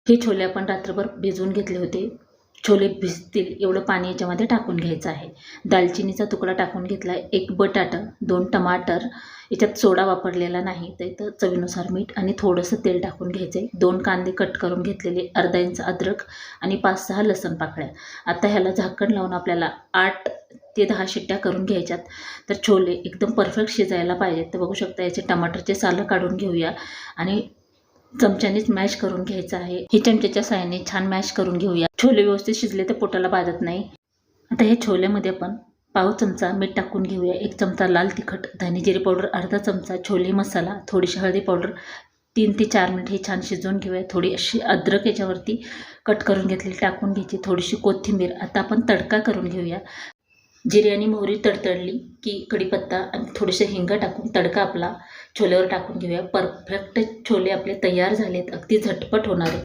हे छोले आपण रात्रभर भिजवून घेतले होते. छोले भिजतील एवढं पाणी याच्यामध्ये टाकून घ्यायचं आहे. दालचिनीचा तुकडा टाकून घेतला आहे, 1 बटाटा, 2 टमाटर, याच्यात सोडा वापरलेला नाही, तर इथं चवीनुसार मीठ आणि थोडंसं तेल टाकून घ्यायचं आहे. 2 कांदे कट करून घेतलेले, अर्धा इंच अद्रक आणि 5-6 लसूण पाकळ्या. आता ह्याला झाकण लावून आपल्याला 8 ते 10 शिट्ट्या करून घ्यायच्यात. तर छोले एकदम परफेक्ट शिजायला पाहिजेत. तर बघू शकता याचे टमाटरचे सालं काढून घेऊया आणि चमच्यानेच मॅश करून घ्यायचं आहे. हे चमच्याच्या साहाय्याने छान मॅश करून घेऊया. छोले व्यवस्थित शिजले तर पोटाला बाधत नाही. आता हे छोल्यामध्ये आपण पाव चमचा मीठ टाकून घेऊया, 1 चमचा लाल तिखट, धने जिरे पावडर अर्धा चमचा, छोले मसाला, थोडीशी हळदी पावडर, 3 ते 4 मिनिट हे छान शिजवून घेऊया. थोडी अशी अद्रक याच्यावरती कट करून घेतलेली टाकून घ्यायची, थोडीशी कोथिंबीर. आता आपण तडका करून घेऊया. जिरे आणि मोहरी तडतडली की कढीपत्ता आणि थोडेसे हिंग टाकून तडका आपला छोल्यावर टाकून घेऊया. परफेक्ट छोले आपले तयार झालेत, अगदी झटपट होणारे.